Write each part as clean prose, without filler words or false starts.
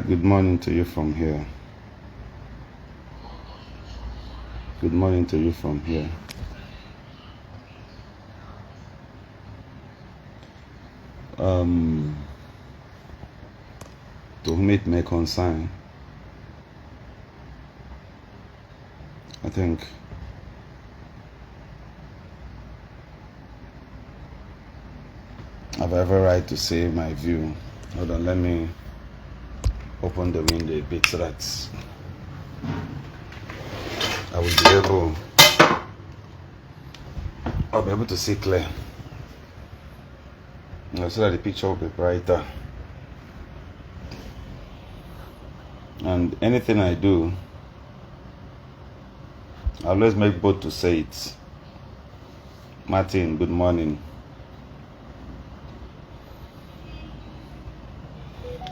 Good morning to you from here. Good morning to you from here. To whom it may concern, I think I've every right to say my view. Hold on, let me open the window a bit so that I'll be able to see clear. So that the picture will be brighter. And anything I do, I always make bold to say it. Martin, good morning.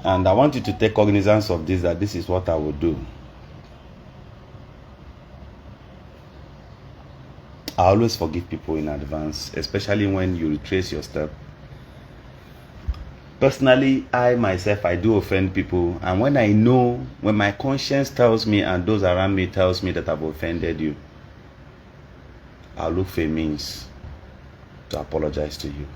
And I want you to take cognizance of this, that this is what I will do. I always forgive people in advance, especially when you retrace your step. Personally, I myself, I do offend people. And when I know, when my conscience tells me and those around me tells me that I've offended you, I'll look for a means to apologize to you.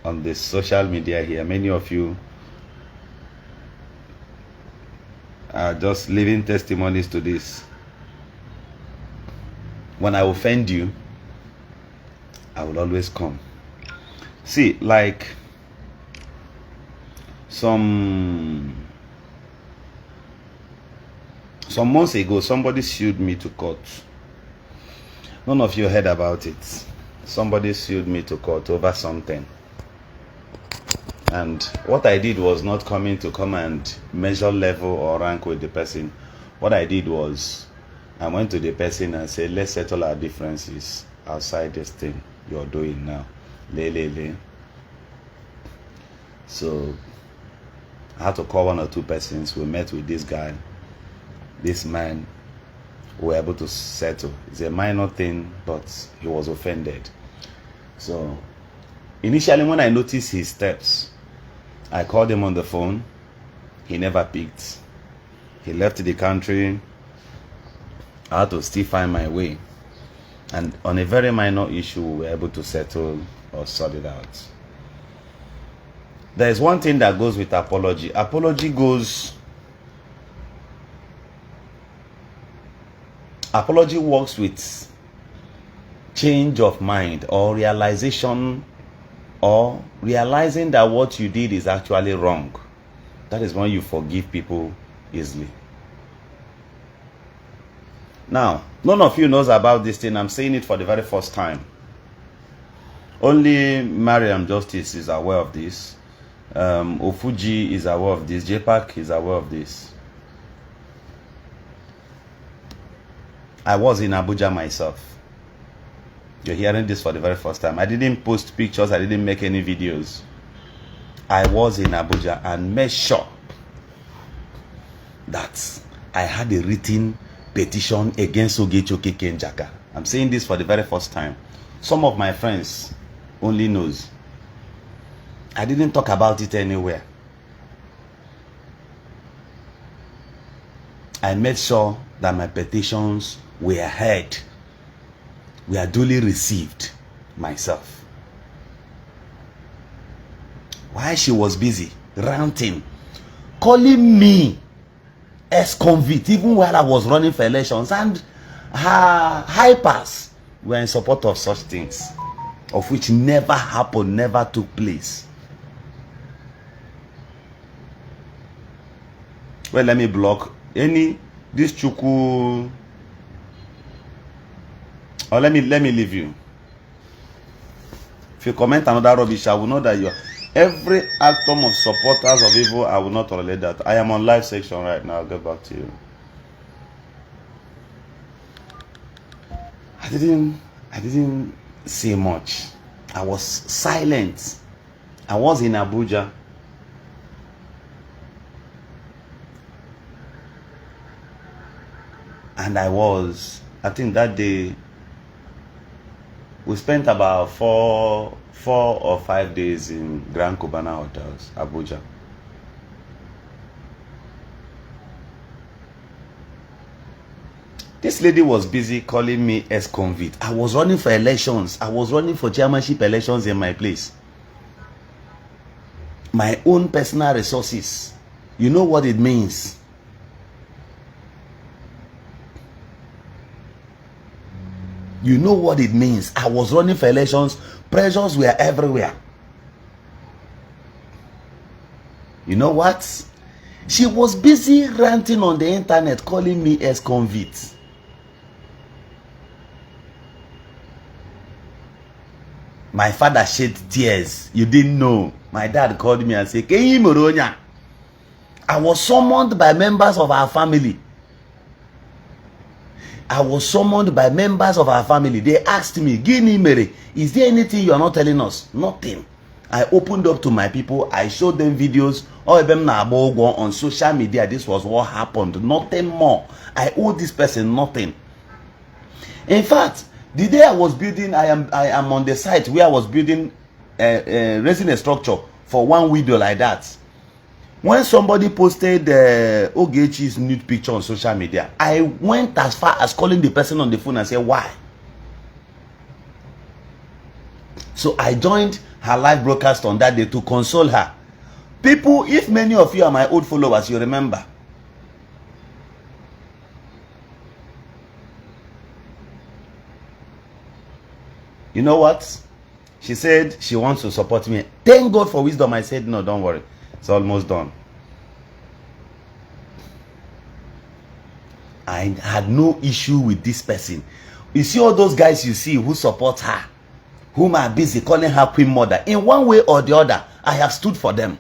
On the social media here, many of you are just living testimonies to this. When I offend you, I will always come. See, like some months ago, somebody sued me to court. None of you heard about it. Somebody sued me to court over something. And what I did was not come and measure level or rank with the person. What I did was, I went to the person and said, let's settle our differences outside this thing you're doing now. So I had to call one or two persons. We met with this guy, this man. We were able to settle. It's a minor thing, but he was offended. So initially, when I noticed his steps, I called him on the phone. He never picked. He left the country. I had to still find my way. And on a very minor issue, we were able to settle or sort it out. There is one thing that goes with apology. Apology works with change of mind or realization, or realizing that what you did is actually wrong. That is when you forgive people easily. Now, none of you knows about this thing. I'm saying it for the very first time. Only Mariam Justice is aware of this. Ofuji is aware of this. JPAC is aware of this. I was in Abuja myself. You're hearing this for the very first time. I didn't post pictures. I didn't make any videos. I was in Abuja and made sure that I had a written petition against Ogechi Okeke Njaka. I'm saying this for the very first time. Some of my friends only knows. I didn't talk about it anywhere. I made sure that my petitions were heard. We are duly received myself. While she was busy ranting, calling me ex-convict, even while I was running for elections, and her hypers were in support of such things, of which never happened, never took place. Well, let me block this Chuku. Or let me leave you. If you comment another rubbish, I will know that you are every atom of supporters of evil. I will not tolerate that. I am on live section right now. I'll get back to you. I didn't say much. I was silent. I was in Abuja. And I think that day We spent about four or 5 days in Grand Cubana Hotels, Abuja. This lady was busy calling me ex-convict. I was running for elections. I was running for chairmanship elections in my place. My own personal resources. You know what it means. You know what it means. I was running for elections. Pressures were everywhere. You know what? She was busy ranting on the internet, calling me ex-convict. My father shed tears. You didn't know. My dad called me and said, "Kenyi Moronya." I was summoned by members of our family. I was summoned by members of our family. They asked me, "Gini Mere, is there anything you are not telling us?" Nothing. I opened up to my people. I showed them videos. All of them on social media. This was what happened. Nothing more. I owe this person nothing. In fact, the day I was building, I am on the site where I was building, raising a structure for one widow like that. When somebody posted Ogechi's nude picture on social media, I went as far as calling the person on the phone and said, "Why?" So I joined her live broadcast on that day to console her. People, if many of you are my old followers, you remember. You know what? She said she wants to support me. Thank God for wisdom. I said, no, don't worry. It's almost done. I had no issue with this person. You see all those guys you see who support her, whom are busy calling her Queen Mother. In one way or the other, I have stood for them.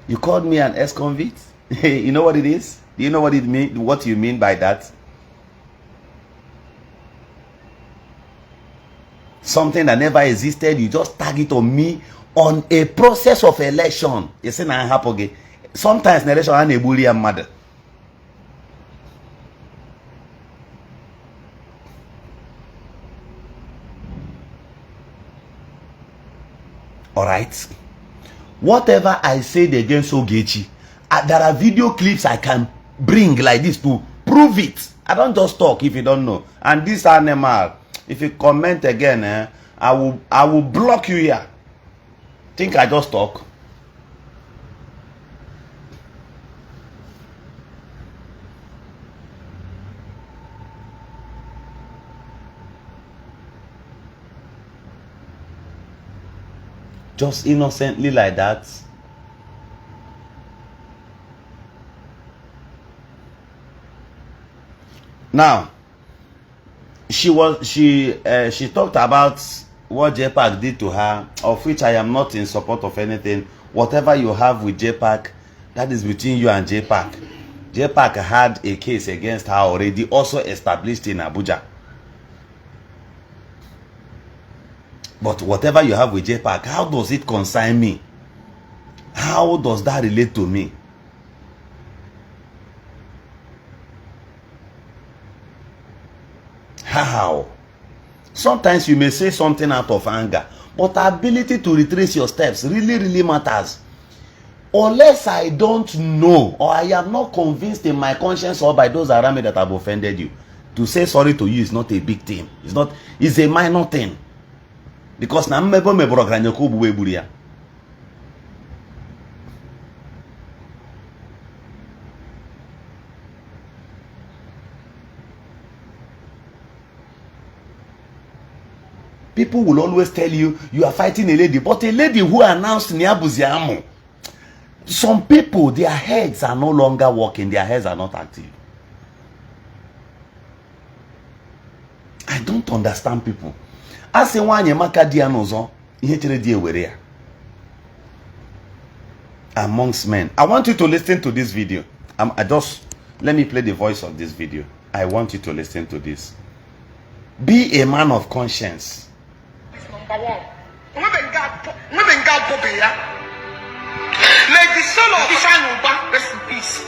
You called me an ex-convict? You know what it is? Do you know what it mean? What you mean by that? Something that never existed, you just tag it on me on a process of election. You see, now happen again. Sometimes in election, I'm a bully and mother. All right. Whatever I said against Ogechi, there are video clips I can bring like this to prove it. I don't just talk if you don't know. And this animal, if you comment again, I will block you here. Think I just talk? Just innocently like that. Now, she talked about what JPAC did to her, of which I am not in support of anything. Whatever you have with JPAC, that is between you and JPAC. JPAC had a case against her already, also established in Abuja. But whatever you have with JPAC, how does it concern me? How does that relate to me? How? Sometimes you may say something out of anger, but the ability to retrace your steps really matters. Unless I don't know, or I am not convinced in my conscience or by those around me that have offended you, to say sorry to you is not a big thing. It's a minor thing. Because na mmebo meboro granyoko buwe buria. People will always tell you are fighting a lady, but a lady who announced Niabuziamu. Some people, their heads are no longer working, their heads are not active. I don't understand people. As a one maka dia nozo, ihe chere dia were ya. Amongst men. I want you to listen to this video. Let me play the voice of this video. I want you to listen to this. Be a man of conscience. Number one, women got Bobia. Like the son of Ishanuba, rest in peace.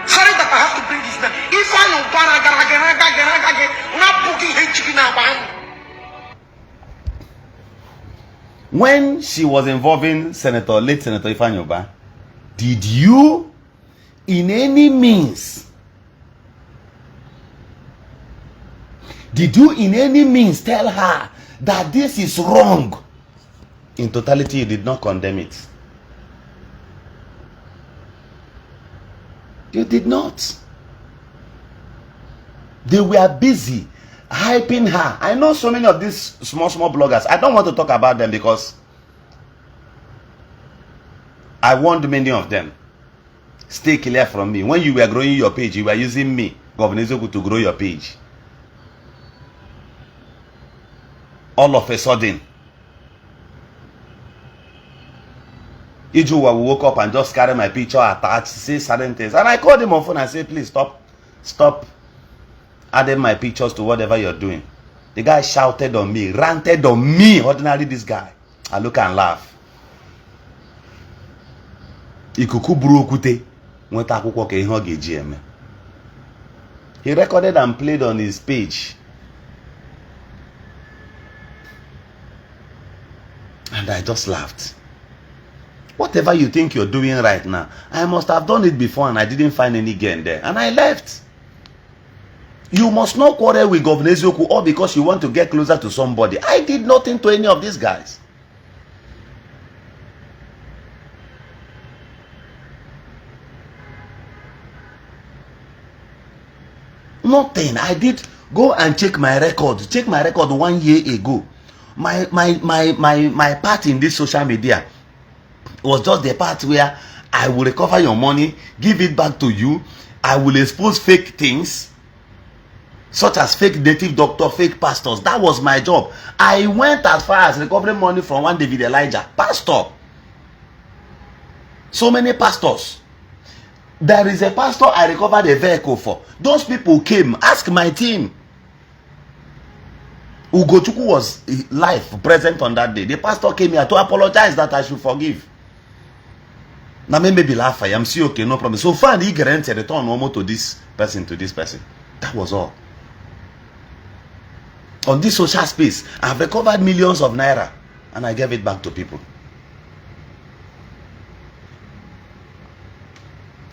Sorry that I have to bring this down. If I know when she was involving late Senator Ifeanyi Ubah, did you in any means tell her that this is wrong? In totality, you did not condemn it. You did not. They were busy hyping her. I know so many of these small bloggers. I don't want to talk about them because I warned many of them. Stay clear from me. When you were growing your page, you were using me, Governor Eziokwu, to grow your page. All of a sudden, Ijuwa woke up and just carry my picture attached, say certain things. And I called him on phone and said, please stop adding my pictures to whatever you're doing. The guy shouted on me, ranted on me. Ordinarily, this guy. I look and laugh. Ikuku brokute. He recorded and played on his page. And I just laughed. Whatever you think you're doing right now, I must have done it before and I didn't find any gain there. And I left. You must not quarrel with Governor Eziokwu all because you want to get closer to somebody. I did nothing to any of these guys. Nothing. I did go and check my record. Check my record 1 year ago. My part in this social media was just the part where I will recover your money, give it back to you. I will expose fake things, such as fake native doctor, fake pastors. That was my job. I went as far as recovering money from one David Elijah, pastor. So many pastors. There is a pastor I recovered a vehicle for. Those people came, ask my team. Ugochukwu was live, present on that day. The pastor came here to apologize that I should forgive. Now maybe laugh, I am see okay, no problem. So far, he guaranteed return almost to this person, That was all. On this social space, I've recovered millions of naira and I gave it back to people.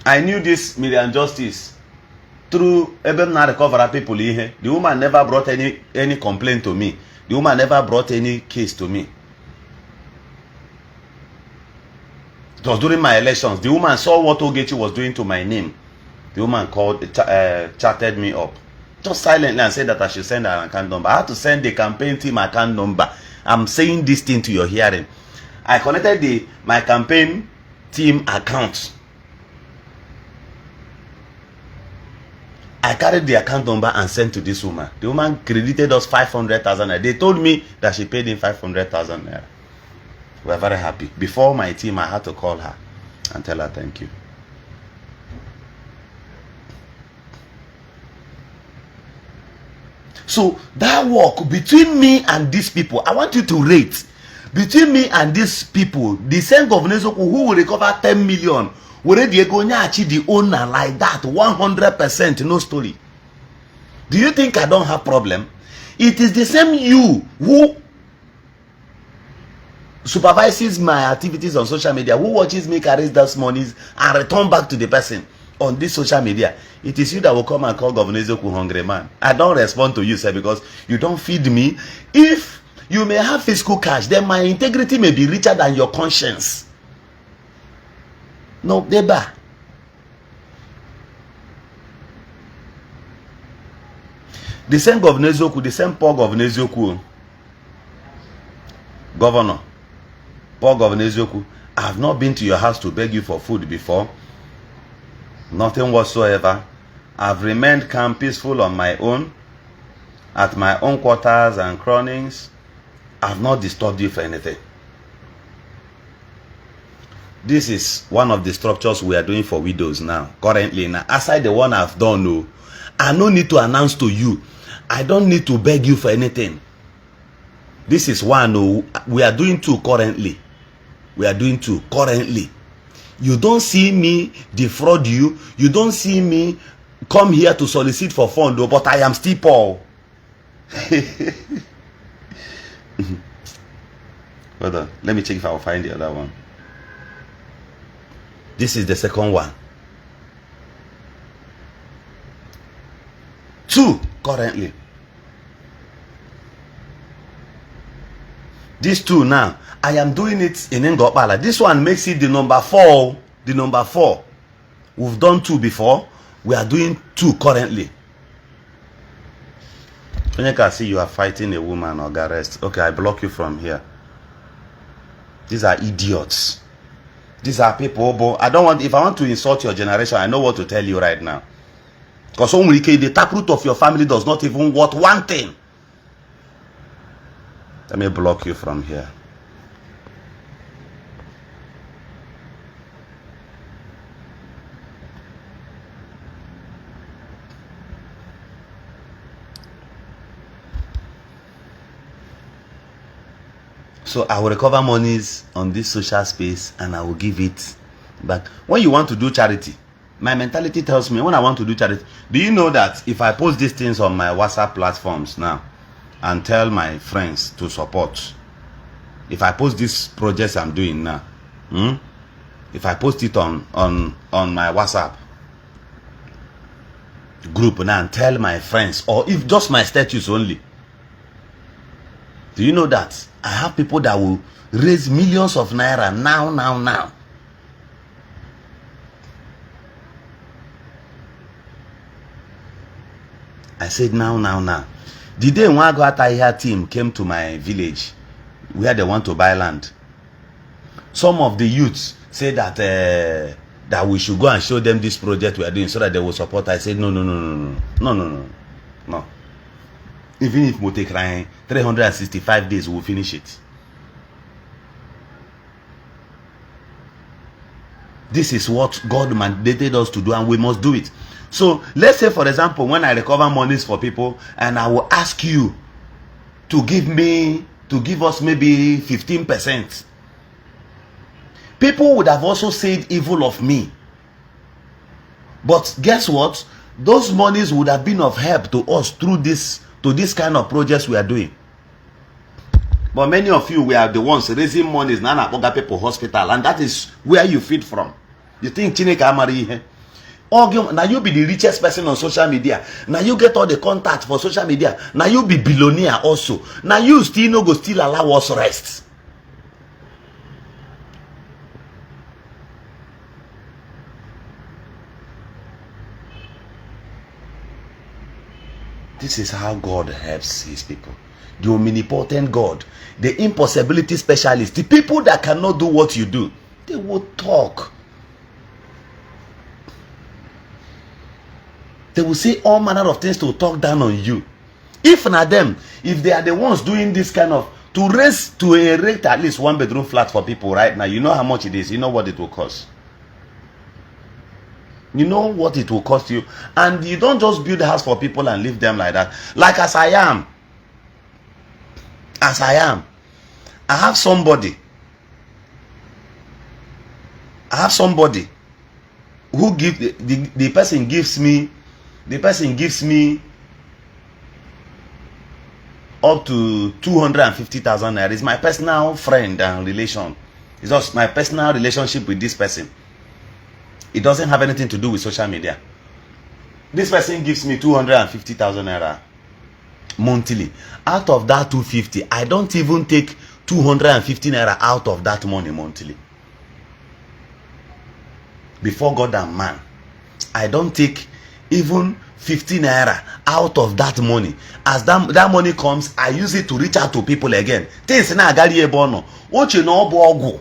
I knew this million justice through even now recover people here. The woman never brought any complaint to me. The woman never brought any case to me. It was during my elections. The woman saw what Ogechi was doing to my name. The woman called, chatted me up. Just silently and said that I should send her account number. I had to send the campaign team account number. I'm saying this thing to your hearing. I connected my campaign team account. I carried the account number and sent to this woman. The woman credited us 500,000 naira. They told me that she paid in 500,000 naira. We were very happy. Before my team, I had to call her and tell her thank you. So that work between me and these people, I want you to rate. Between me and these people, the same Governor Eziokwu who will recover 10 million, will Diego Nyachi the owner like that, 100%, no story. Do you think I don't have problem? It is the same you who supervises my activities on social media, who watches me carry those monies and return back to the person on this social media. It is you that will come and call Governor Eziokwu hungry man. I don't respond to you, sir, because you don't feed me. If you may have fiscal cash, then my integrity may be richer than your conscience. No, deba. The same Governor Eziokwu, the same poor Governor Eziokwu, Governor, poor Governor Eziokwu, I have not been to your house to beg you for food before. Nothing whatsoever. I've remained calm, peaceful on my own, at my own quarters and cronings. I've not disturbed you for anything. This is one of the structures we are doing for widows now, currently. Now, aside the one I've done, no, I don't need to announce to you. I don't need to beg you for anything. This is one we are doing two currently. We are doing 2 currently. You don't see me defraud you. You don't see me come here to solicit for fund, but I am still poor. Hold on. Let me check if I will find the other one. This is the second one. 2 currently. These 2 now, I am doing it in Ngopala. This one makes it the number 4. The number 4. We've done 2 before. We are doing 2 currently. When you can see you are fighting a woman or arrest. Okay, I block you from here. These are idiots. These are people, but I don't want, if I want to insult your generation, I know what to tell you right now. Because the taproot of your family does not even worth one thing. Let me block you from here. So I will recover monies on this social space and I will give it back. When you want to do charity, my mentality tells me when I want to do charity, do you know that if I post these things on my WhatsApp platforms now and tell my friends to support, if I post these projects I'm doing now, if I post it on my WhatsApp group now and tell my friends, or if just my status only, do you know that I have people that will raise millions of naira now. I said now. The day when Agwata team came to my village where they want to buy land, some of the youths said that that we should go and show them this project we are doing so that they will support. I said no. Even if we take 365 days, we'll finish it. This is what God mandated us to do, and we must do it. So let's say, for example, when I recover monies for people, and I will ask you to give us maybe 15%. People would have also said evil of me. But guess what? Those monies would have been of help to us through this kind of projects we are doing. But many of you, we are the ones raising monies now at people hospital, and that is where you feed from. You think Chineke Amari here? Now you be the richest person on social media. Now you get all the contacts for social media. Now you be billionaire also. Now you still no go still allow us rest. This is how God helps his people. The omnipotent God, the impossibility specialist, the people that cannot do what you do, they will talk. They will say all manner of things to talk down on you. If not them, if they are the ones doing this kind of, to erect at least 1-bedroom flat for people right now, you know how much it is, you know what it will cost. You know what it will cost you. And you don't just build a house for people and leave them like that. Like as I am. I have somebody who gives the person gives me up to 250,000 naira. It's my personal friend and relation. It's just my personal relationship with this person. It doesn't have anything to do with social media. This person gives me 250,000 naira monthly. Out of that 250, I don't even take 250 naira out of that money monthly. Before God and man, I don't take even 50 naira out of that money. As that money comes, I use it to reach out to people again. Things na agari ebono. Oche no obu ogu.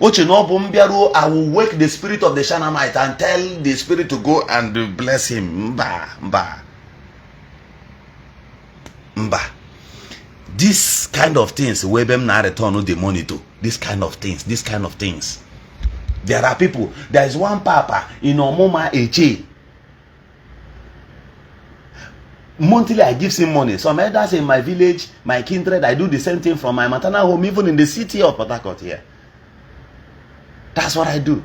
I will wake the spirit of the Shanamite and tell the spirit to go and bless him. Mba. This kind of things, where them na return the money to. This kind of things. There are people. There is one papa in Omoma Eche. Monthly, I give him money. Some elders in my village, my kindred, I do the same thing from my maternal home, even in the city of Port Harcourt here. That's what I do.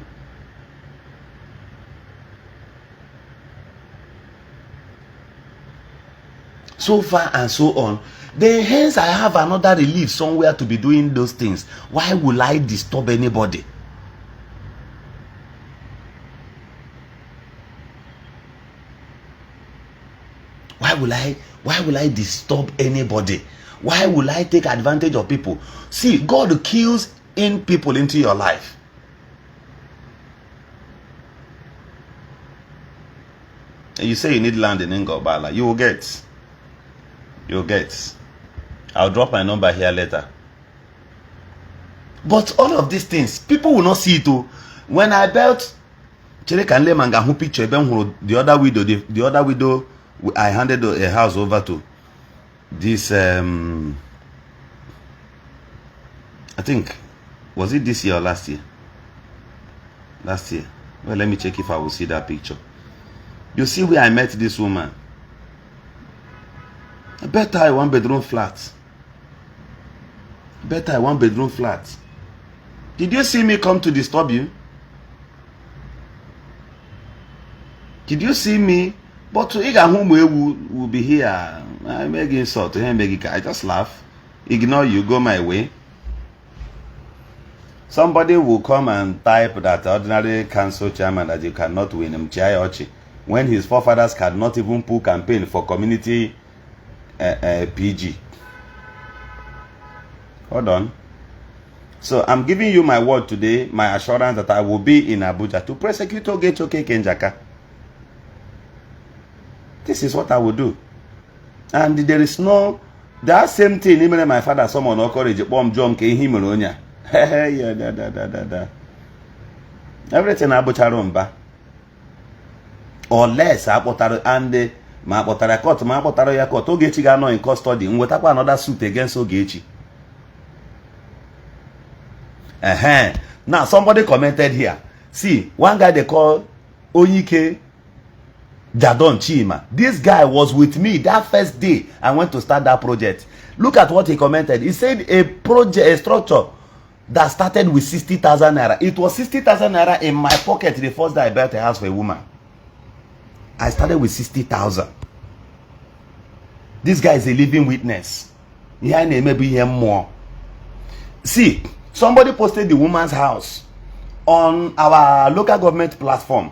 So far and so on. Then hence I have another relief somewhere to be doing those things. Why will I disturb anybody? Why will I disturb anybody? Why will I take advantage of people? See, God kills in people into your life. And you say you need land in Ngobala, you will get. You'll get. I'll drop my number here later. But all of these things, people will not see it too. When I built Cherekanle Mangahu picture, the other widow, I handed a house over to this I think, was it this year or last year? Last year. Well, let me check if I will see that picture. You see where I met this woman. I bet her a one-bedroom flat. Did you see me come to disturb you? Did you see me? But to Iga will be here. I make insult to him. I just laugh. Ignore you. Go my way. Somebody will come and type that ordinary council chairman that you cannot win him. When his forefathers cannot even pull campaign for community PG. Hold on. So I'm giving you my word today, my assurance that I will be in Abuja to prosecute Ogechi Okeke Njaka. This is what I will do. And there is no, that same thing, even my father, someone encourage bomb jump him. Everything Abuja rumba. Or less Abotaro and ma Abotara court, ma Abotaro ya court, Ogechi ga no in custody. Wetakwa another suit against Ogechi. Now somebody commented here. See, one guy they call Onyike Jadon Chima. This guy was with me that first day I went to start that project. Look at what he commented. He said a structure that started with 60,000 naira. It was 60,000 naira in my pocket the first day I built a house for a woman. I started with 60,000. This guy is a living witness. Yeah, maybe hear more. See, somebody posted the woman's house on our local government platform.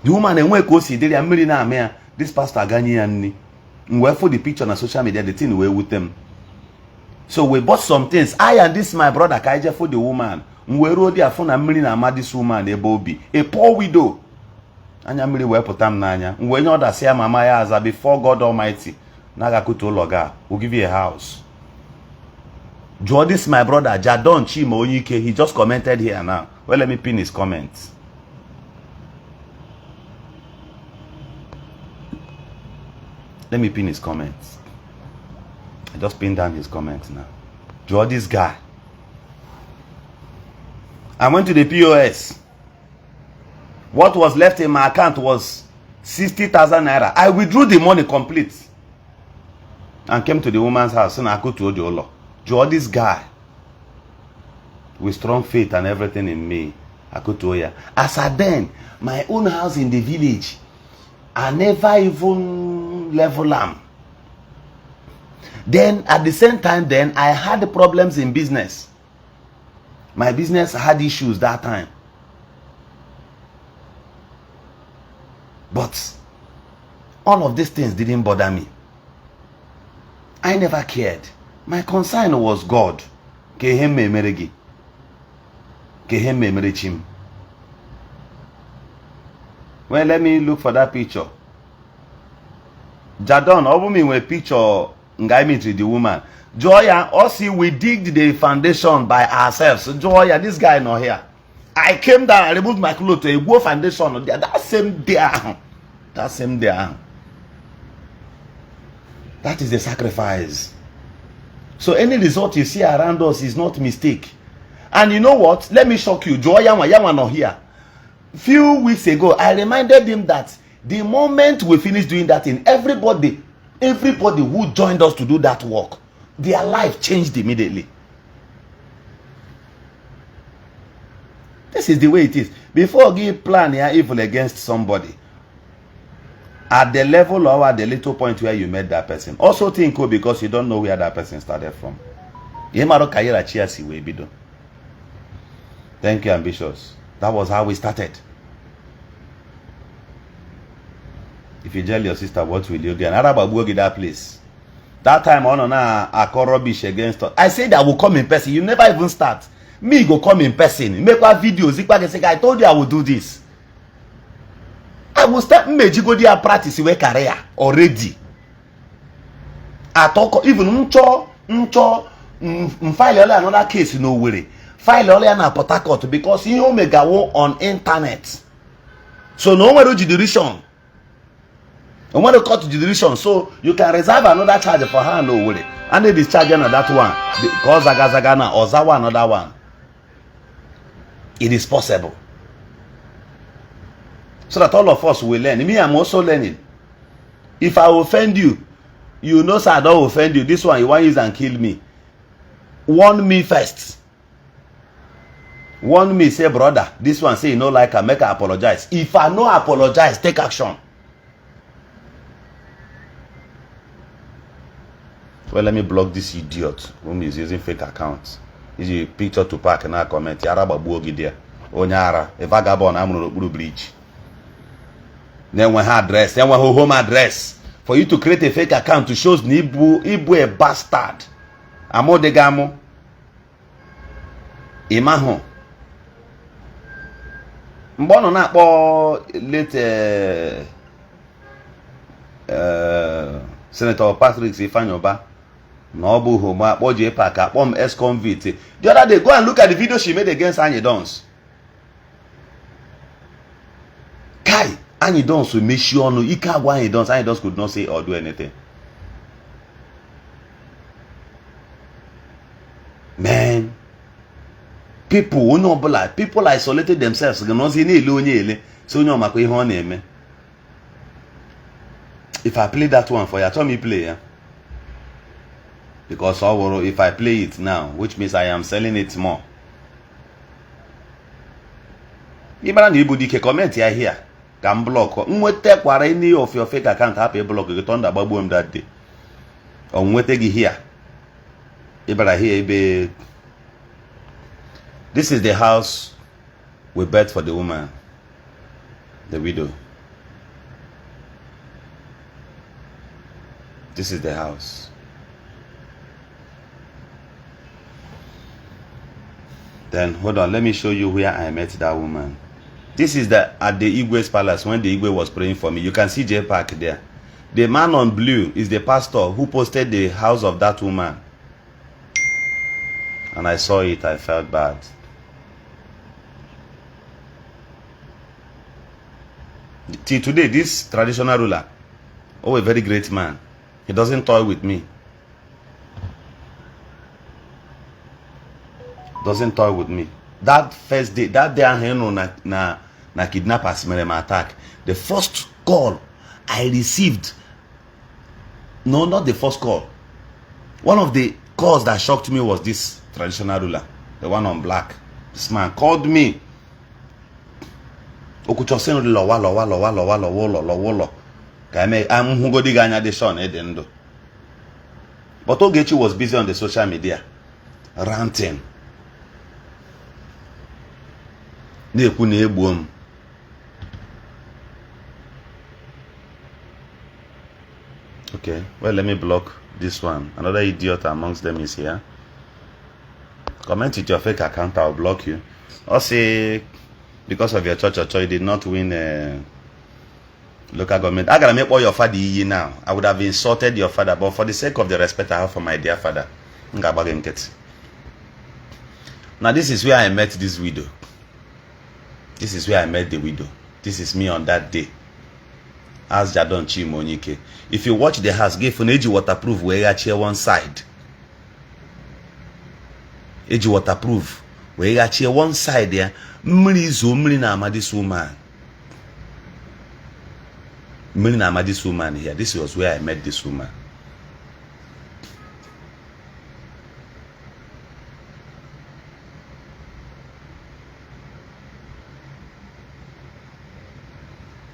The woman and when go see this pastor Ghanaian. We for the picture on social media, the thing we with them. So we bought some things. I and this my brother Kaija for the woman. We rode their phone and million this woman a poor widow. Anya mmiri wee pụta m n'anya mgbe onye ọdasị ya mama ya aza before God Almighty naga kutu ụlọ ga will give you a house. Joe, this my brother Jadon Chima Onyike, he just commented here now. Well, let me pin his comments. Let me pin his comments. I just pinned down his comments now. Joe, this guy. I went to the POS. What was left in my account was 60,000 naira. I withdrew the money complete and came to the woman's house. And I go to Odiolo. Joe, this guy with strong faith and everything in me. I go to Oya. As I then, my own house in the village, I never even level them. Then at the same time, then I had problems in business. My business had issues that time. But all of these things didn't bother me. I never cared. My concern was God. Keheme meregi. Keheme merechim. Well, let me look for that picture. Jadon, over me with picture ngai meet the woman. Joya, also we digged the foundation by ourselves. So Joya, this guy not here. I came down and removed my clothes to a go foundation that same day. That same day. That is the sacrifice. So any result you see around us is not mistake. And you know what? Let me shock you. Joy Yama not here. Few weeks ago, I reminded him that The moment we finish doing that thing, everybody who joined us to do that work, their life changed immediately. This is the way it is. Before you plan your evil against somebody, at the level or at the little point where you met that person, also think because you don't know where that person started from. Thank you, ambitious. That was how we started. If you tell your sister, what will you do? And Arababu that place. That time on I call rubbish against us. I said I will come in person. You never even start. Me go come in person. Make one videos. I told you I will do this. I will start me go there practice your career already. I talk even file another case no worry. File all na Port Harcourt because you omega on internet. So no one do jurisdiction. No one cut jurisdiction. So you can reserve another charge for her no worry. And they discharge on that one because Zagazagana or Zawa another one. It is possible. So that all of us will learn. Me, I'm also learning. If I offend you, you know, sir, I don't offend you. This one, you want to use and kill me. Warn me first. Warn me, say, brother, this one say you know like I make her apologize. If I no apologize, take action. Well, let me block this idiot whom is using fake accounts. Is a picture to pack and I comment. Yaraba buogi there. Onyara, a vagabond, I'm on the bridge. Then when her address, then when her home address. For you to create a fake account to show Ibu a bastard. Amo de gamo. Imaho. Mbono na po late Senator Patrick Sifanyoba. No bu homa boje paka pom ex-convict. The other day, go and look at the video she made against Annie Dons. Kai, Annie Dons will make sure no Ika Annie Dons could not say or do anything. Man, people no like people isolated themselves. If I play that one for you, tell me play, yeah? Because if I play it now, which means I am selling it more. You comment here. Can block. Any of your fake account have a block. You turn the baboom that day. Or here. This is the house we bet for the woman, the widow. This is the house. Then hold on, let me show you where I met that woman. This is at the Igwe's palace when the Igwe was praying for me. You can see J Park there. The man on blue is the pastor who posted the house of that woman. And I saw it, I felt bad. Till today, this traditional ruler, a very great man, he doesn't toy with me. Doesn't toy with me. That first day, that day I know na kidnappers made my attack. The first call I received, no, not the first call. One of the calls that shocked me was this traditional ruler, the one on black. This man called me. But Ogechi was busy on the social media, ranting. Okay, well, let me block this one. Another idiot amongst them is here. Comment with your fake account, I'll block you. Or say, because of your church or church, you did not win local government. I gotta make all your father now. I would have insulted your father, but for the sake of the respect I have for my dear father, now this is where I met this widow. This is where I met the widow. This is me on that day. As Jadon Chimonike. If you watch the house, give an edge waterproof where you chair one side. Edge waterproof where you chair one side there. Mri zo mri na ama this woman. Meaning I met this woman here. This was where I met this woman.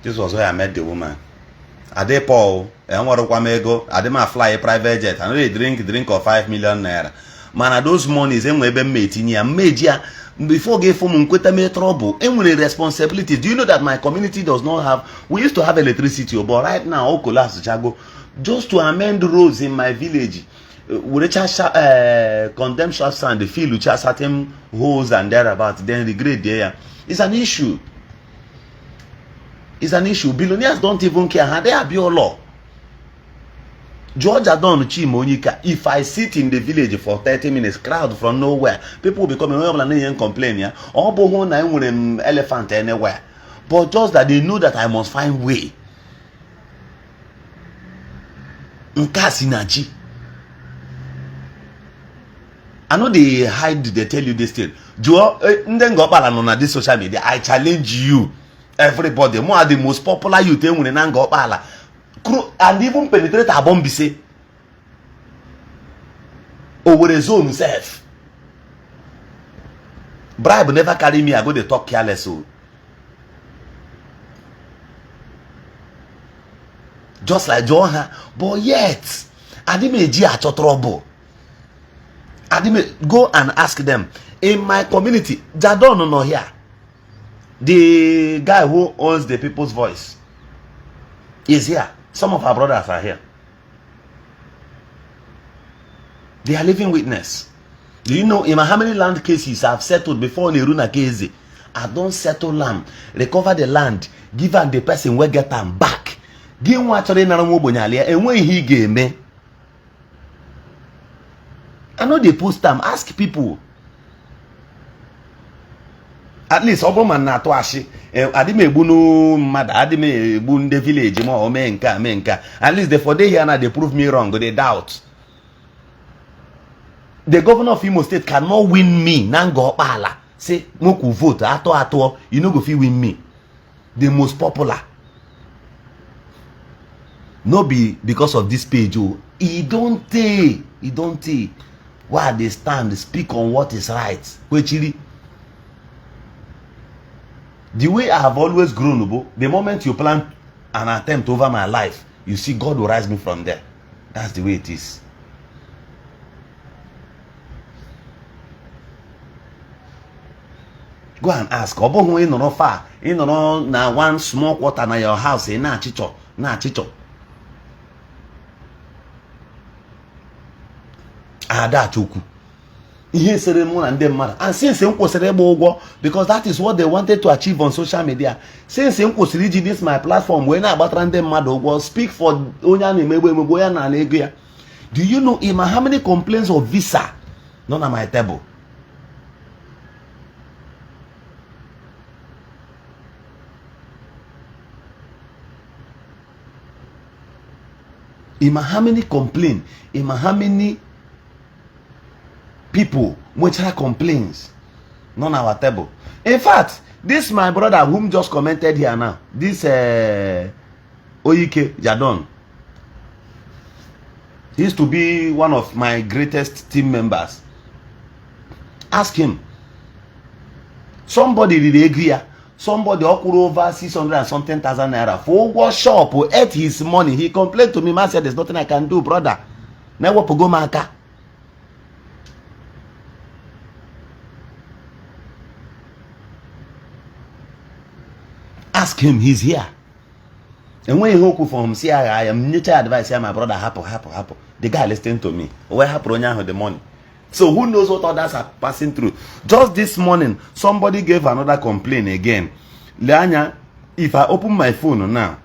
This was where I met the woman. Ade Paul, and what ego, Adema fly a private jet, and really drink of 5 million naira. Man, those monies, and we made in here, before gave home me trouble, and with responsibility. Do you know that my community does not have? We used to have electricity, but right now, all collapse, Chicago, just to amend roads in my village. We condemn shots and the field which has certain holes and thereabouts, then regret there. It's an issue. It's an issue. Billionaires don't even care how they are your law. George Adon Chimonika, if I sit in the village for 30 minutes, crowd from nowhere, people will be coming and complain, yeah. Or bohon I want an elephant anywhere. But just that they know that I must find way. Nkasinachi. I know they hide, they tell you this thing. Joe, then go on this social media. I challenge you. Everybody, more the most popular youth when an go pala and even penetrate a bomb say over a zone self. Bribe never carry me, I go to talk careless. So just like John, but yet I didn't trouble. I didn't go and ask them in my community. Jadon no here. The guy who owns the People's Voice is here. Some of our brothers are here. They are living witness. Do you know how many land cases I've settled before Neruna case? I don't settle land, recover the land, give and the person will get them back. Give what and when he gave me. I know they post them, ask people. At least Oboman na to ashi adime bunu mad adime bun the village mo menka at least the for day here now they prove me wrong, they doubt. The governor of Imo State cannot win me. Nango pala say moku vote ato you know go fit win me. The most popular. No be because of this page. Oh, he don't take. Why they stand speak on what is right. Wechiri. The way I have always grown, the moment you plan an attempt over my life, you see God will rise me from there. That's the way it is. Go and ask. Obo in no far. In no na one small quarter na your house. Na chicho. Ada choku. And since because that is what they wanted to achieve on social media. Since this is my platform, when I about speak for do you know how many complaints of visa not on my table? How many complaints? How many people which are complaints not on our table? In fact, this my brother whom just commented here now, this Oyike Jadon, he used to be one of my greatest team members. Ask him. Somebody did agree. Somebody over 600 and something thousand naira for workshop who ate his money. He complained to me, man said, there's nothing I can do, brother. Never go maka. Ask him, he's here. And when he hook for him, see, I am nature advice here, my brother, happen. The guy listening to me. Where happen the money? So who knows what others are passing through? Just this morning, somebody gave another complaint again. Leanya, if I open my phone now,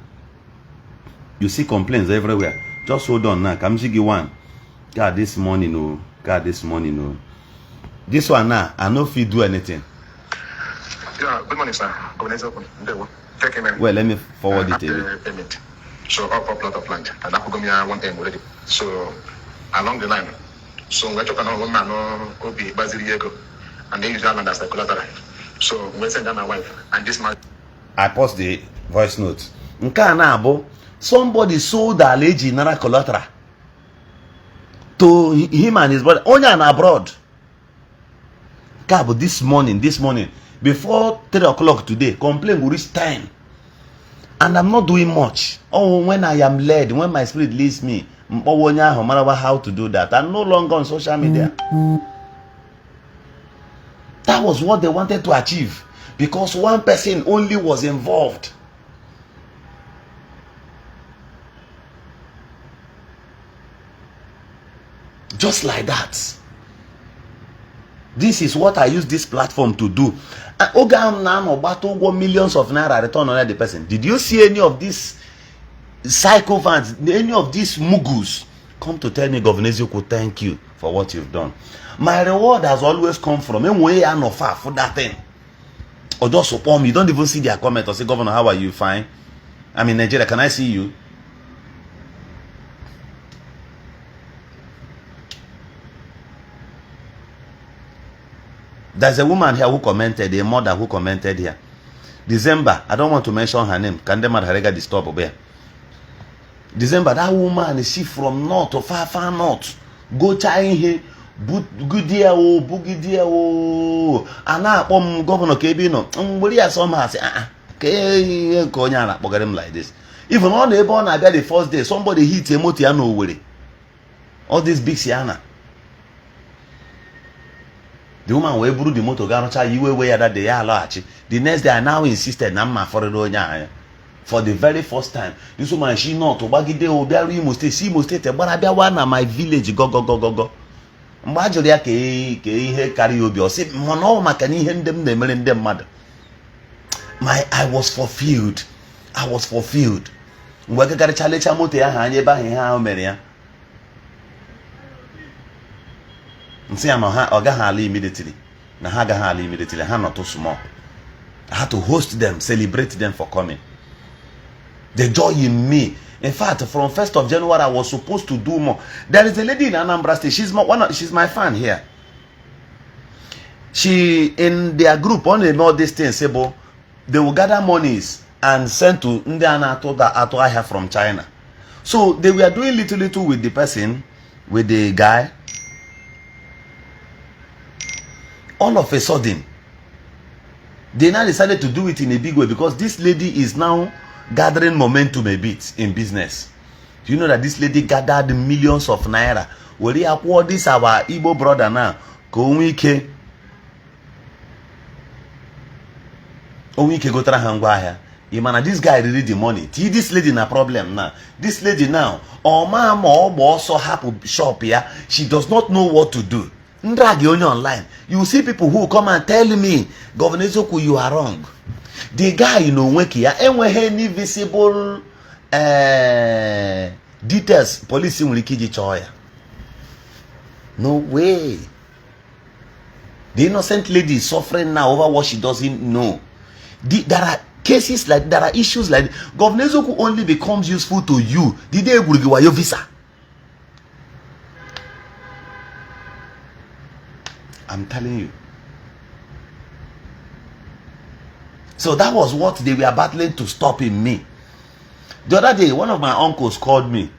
you see complaints everywhere. Just hold on now. Come give one. God, this morning, no. This one now, I know if you do anything. Yeah, good morning, sir. Well, let me forward it to you. Payment. So, up a plot of land. And I have 1 M already. So, along the line. So, we're talking about 1 man, Obi, Basiliego, and they use that land as the collateral. So, we send down my wife, and this man. I post the voice note. Nka na abo somebody sold Aleji Nara collateral to him and his brother. Only an abroad. Cab this morning, before 3 o'clock today, complaint will reach 10. And I'm not doing much. Oh, when I am led, when my spirit leads me, how to do that. I'm no longer on social media. That was what they wanted to achieve. Because one person only was involved. Just like that. This is what I use this platform to do. Ogam now battle millions of naira return on the person. Did you see any of these psychophants, any of these mugus come to tell me, Governor Eziokwu, thank you for what you've done? My reward has always come from way and offer for that thing. Or just support me. You don't even see their comment or say, Governor, how are you? Fine. I'm in Nigeria. Can I see you? There's a woman here who commented, a mother who commented here. December, I don't want to mention her name. Can them Harega disturb over? December, that woman is she from north to far north. Go try here, good dear, oh, boogie dear, oh. And now, Governor Kebino, will you somehow say, like this? Even on the born, I bet the first day, somebody hit Emotiano with it. All this big Siana. The woman will brew the motor garocha you way that day. The next day I now insisted for the very first time. This woman she not to bagide obiari must see must stay but one my village go. Majoria ke carry obi or say mono makani them the melon them mad. I was fulfilled. Mwaka kari challenge motor ya hanye ba ha meria. See, I'm immediately. Immediately. I'm not too small. I had to host them, celebrate them for coming. The joy in me. In fact, from 1st of January, I was supposed to do more. There is a lady in Anambra State. She's my fan here. She in their group on all these things. They will gather monies and send to Ndiana Ato I have from China. So they were doing little with the person, with the guy. All of a sudden, they now decided to do it in a big way because this lady is now gathering momentum a bit in business. Do you know that this lady gathered millions of naira? Where they acquired this our Igbo brother now, Onwike go try hangwa. Imana, this guy really the money. This lady na problem now. This lady now, mama also happy shop here. She does not know what to do. Ndragi only online. You see people who come and tell me, Governor Eziokwu, you are wrong. The guy in Onwekia, any visible details, police will kill each other. No way. The innocent lady is suffering now over what she doesn't know. There are cases like, there are issues like, Governor Eziokwu only becomes useful to you the day you give your visa. I'm telling you. So that was what they were battling to stop in me. The other day, one of my uncles called me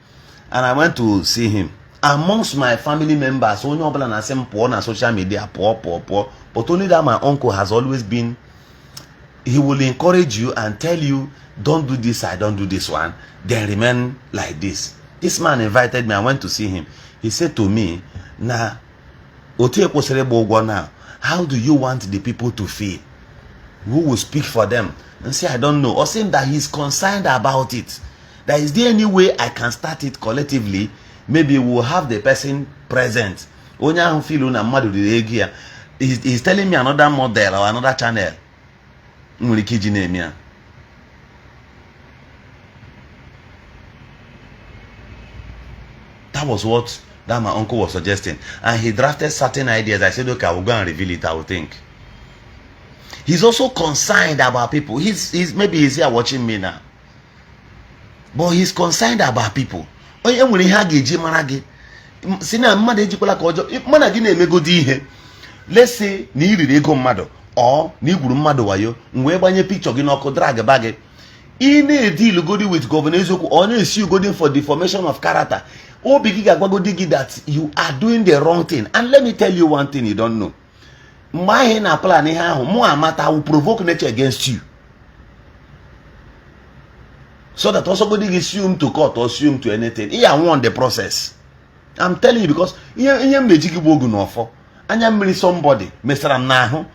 and I went to see him. Amongst my family members, only on social media, poor. But only that my uncle has always been, he will encourage you and tell you, don't do this, I don't do this one. Then remain like this. This man invited me, I went to see him. He said to me, now, how do you want the people to feel? Who will speak for them? And say, I don't know. Or saying that he's concerned about it. That is there any way I can start it collectively? Maybe we'll have the person present. He's telling me another model or another channel. That was what that my uncle was suggesting, and he drafted certain ideas. I said, okay, I will go and reveal it. I will think. He's also concerned about people. Maybe he's here watching me now, but he's concerned about people. Let's say ni ego mmadụ or ni gwuru mmadụ wayo, mwe gbanye picture gị n'ọkụ drag bag. In a deal going with Governor Eziokwu, or you going for deformation of character. Oh, big that you are doing the wrong thing. And let me tell you one thing you don't know. My plan will provoke nature against you. So that also somebody is assumed to court or assumed to anything. He won the process. I'm telling you because I am somebody, Mr. Naho.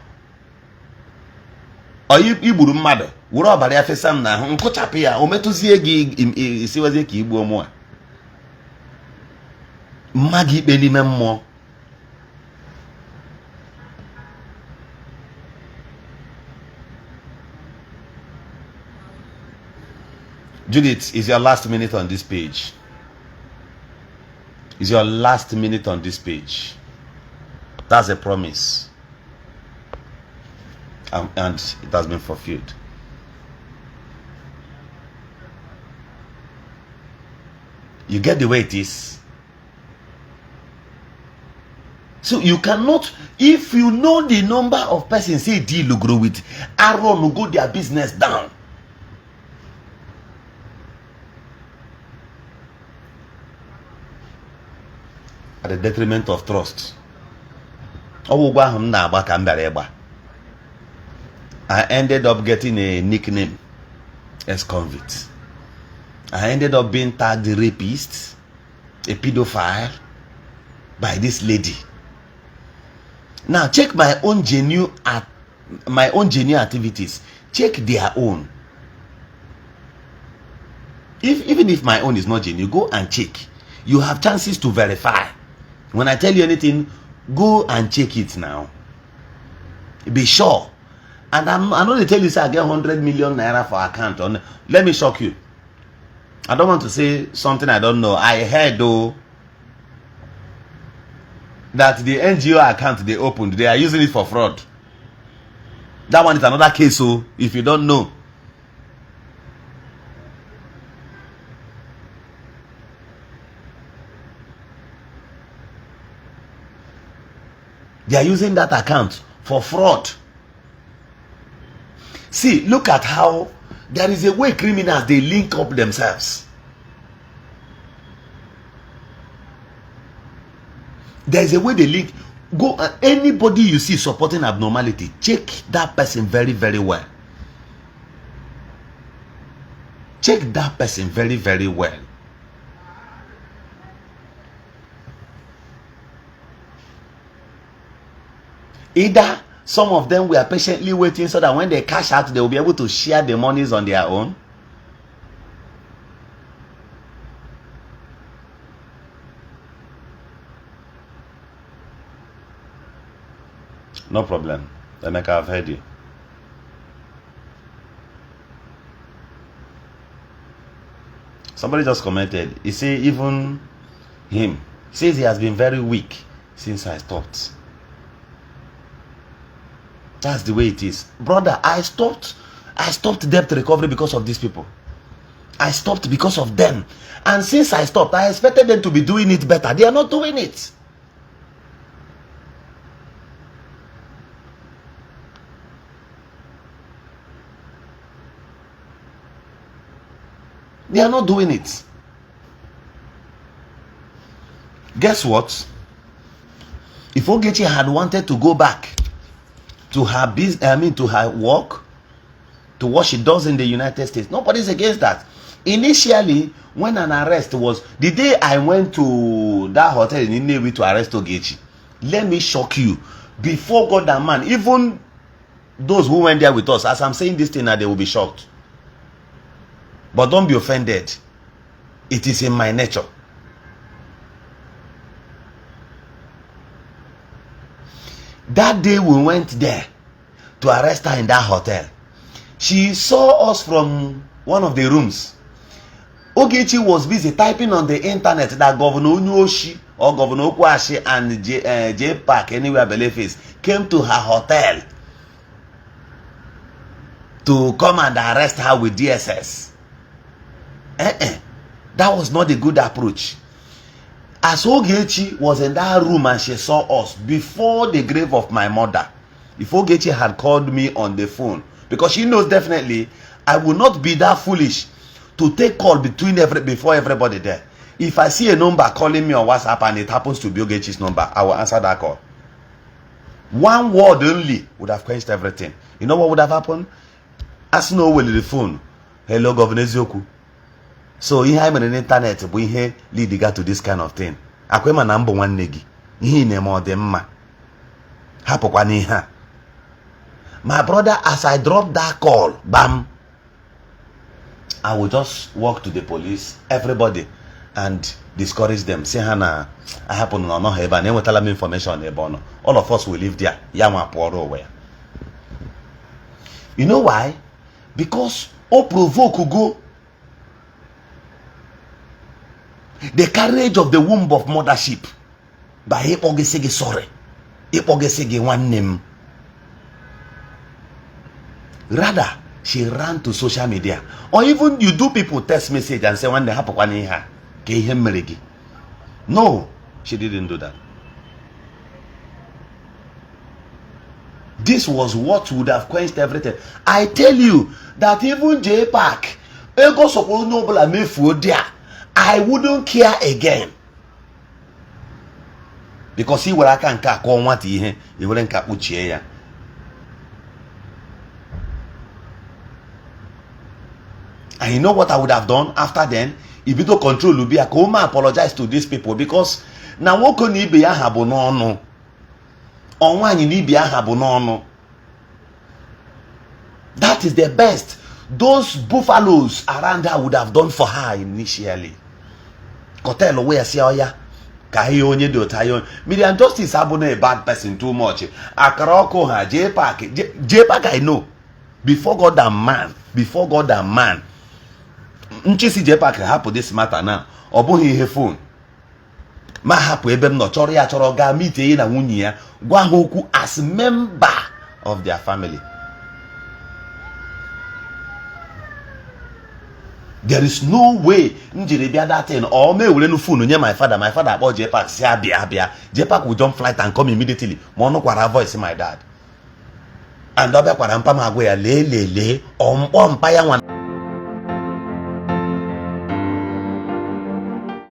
Or you would mother. Would all by the sam now, Uncochapia, or Metusia gig, see what they keep more. Maggie Benny more. Judith, is your last minute on this page. Is your last minute on this page. That's a promise. And it has been fulfilled. You get the way it is. So you cannot, if you know the number of persons say deal grow with, Aaron will go their business down. At the detriment of trust. I ended up getting a nickname as convict. I ended up being tagged a rapist, a pedophile by this lady. Now check my own genuine activities. Check their own. Even if my own is not genuine, go and check. You have chances to verify. When I tell you anything, go and check it now. Be sure. And I know they tell you say I get 100 million naira for account. Let me shock you. I don't want to say something I don't know. I heard though that the NGO account they opened, they are using it for fraud. That one is another case. So if you don't know, they are using that account for fraud. See, look at how there is a way criminals, they link up themselves. There is a way they link. Go, anybody you see supporting abnormality, check that person very, very well. Check that person very, very well. Either some of them were patiently waiting so that when they cash out, they will be able to share the monies on their own. No problem. Emeka, I've heard you. Somebody just commented. He said even him says he has been very weak since I stopped. That's the way it is. Brother, I stopped debt recovery because of these people. I stopped because of them. And since I stopped, I expected them to be doing it better. They are not doing it. They are not doing it. Guess what? If Ogechi had wanted to go back to her business, to her work, to what she does in the United States, nobody's against that. Initially, when an arrest was, the day I went to that hotel in Nnewi to arrest Ogechi, let me shock you, before God and man, even those who went there with us, as I'm saying this thing now, they will be shocked. But don't be offended. It is in my nature. That day we went there to arrest her in that hotel. She saw us from one of the rooms. Ogechi was busy typing on the internet that Governor Onyoshi or Governor Okwashi and J Park, anywhere Beleface, came to her hotel to come and arrest her with DSS. That was not a good approach. As Ogechi was in that room and she saw us before the grave of my mother, if Ogechi had called me on the phone, because she knows definitely I will not be that foolish to take call before everybody there. If I see a number calling me on WhatsApp and it happens to be Ogechi's number, I will answer that call. One word only would have quenched everything. You know what would have happened? As no will the phone. Hello, Governor Eziokwu. So ihe I mean in internet, but ihe lead to this kind of thing. Akwema na mbo one negi. Ihe ne mo de mma. Hapokwa ni ha. My brother, as I drop that call, bam, I will just walk to the police, everybody, and discourage them. Say, Hana, I happen to know her, but never tell them information about. All of us will live there. Yama poro where. You know why? Because all provoke go. The courage of the womb of mothership. By Epogesege sorry. Epogesege one name. Rather, she ran to social media. Or even you do people text message and say, when they happen, no, she didn't do that. This was what would have quenched everything. I tell you that even J-Pack, Ego Sopolo Noble and Mefuodia, I wouldn't care again. Because he will can't call what he wouldn't capuchia. And you know what I would have done after then? If you don't control Lubi, I come apologize to these people because now what can you be a habonono? On one you need be a habonono. That is the best. Those buffaloes around her would have done for her initially. Kotel where see oya. Kahionye do tayon. Median justice abone a bad person too much. Akaroko ha J-Pack I know. Before God and man. Before God and man. Nchisi J-Pack happen this matter now. Obuhi ihe phone. Ma happen ebe no choro ya choro ga meet na nwunye ya gwa ha okwu as member of their family. There is no way njiri bia that thing or me were no phone nye my father about J-Pack say abia J-Pack will jump flight and come immediately. Mo no kwara voice my dad. And obia kwara mpa magwe ya le ompo mpa ya nwa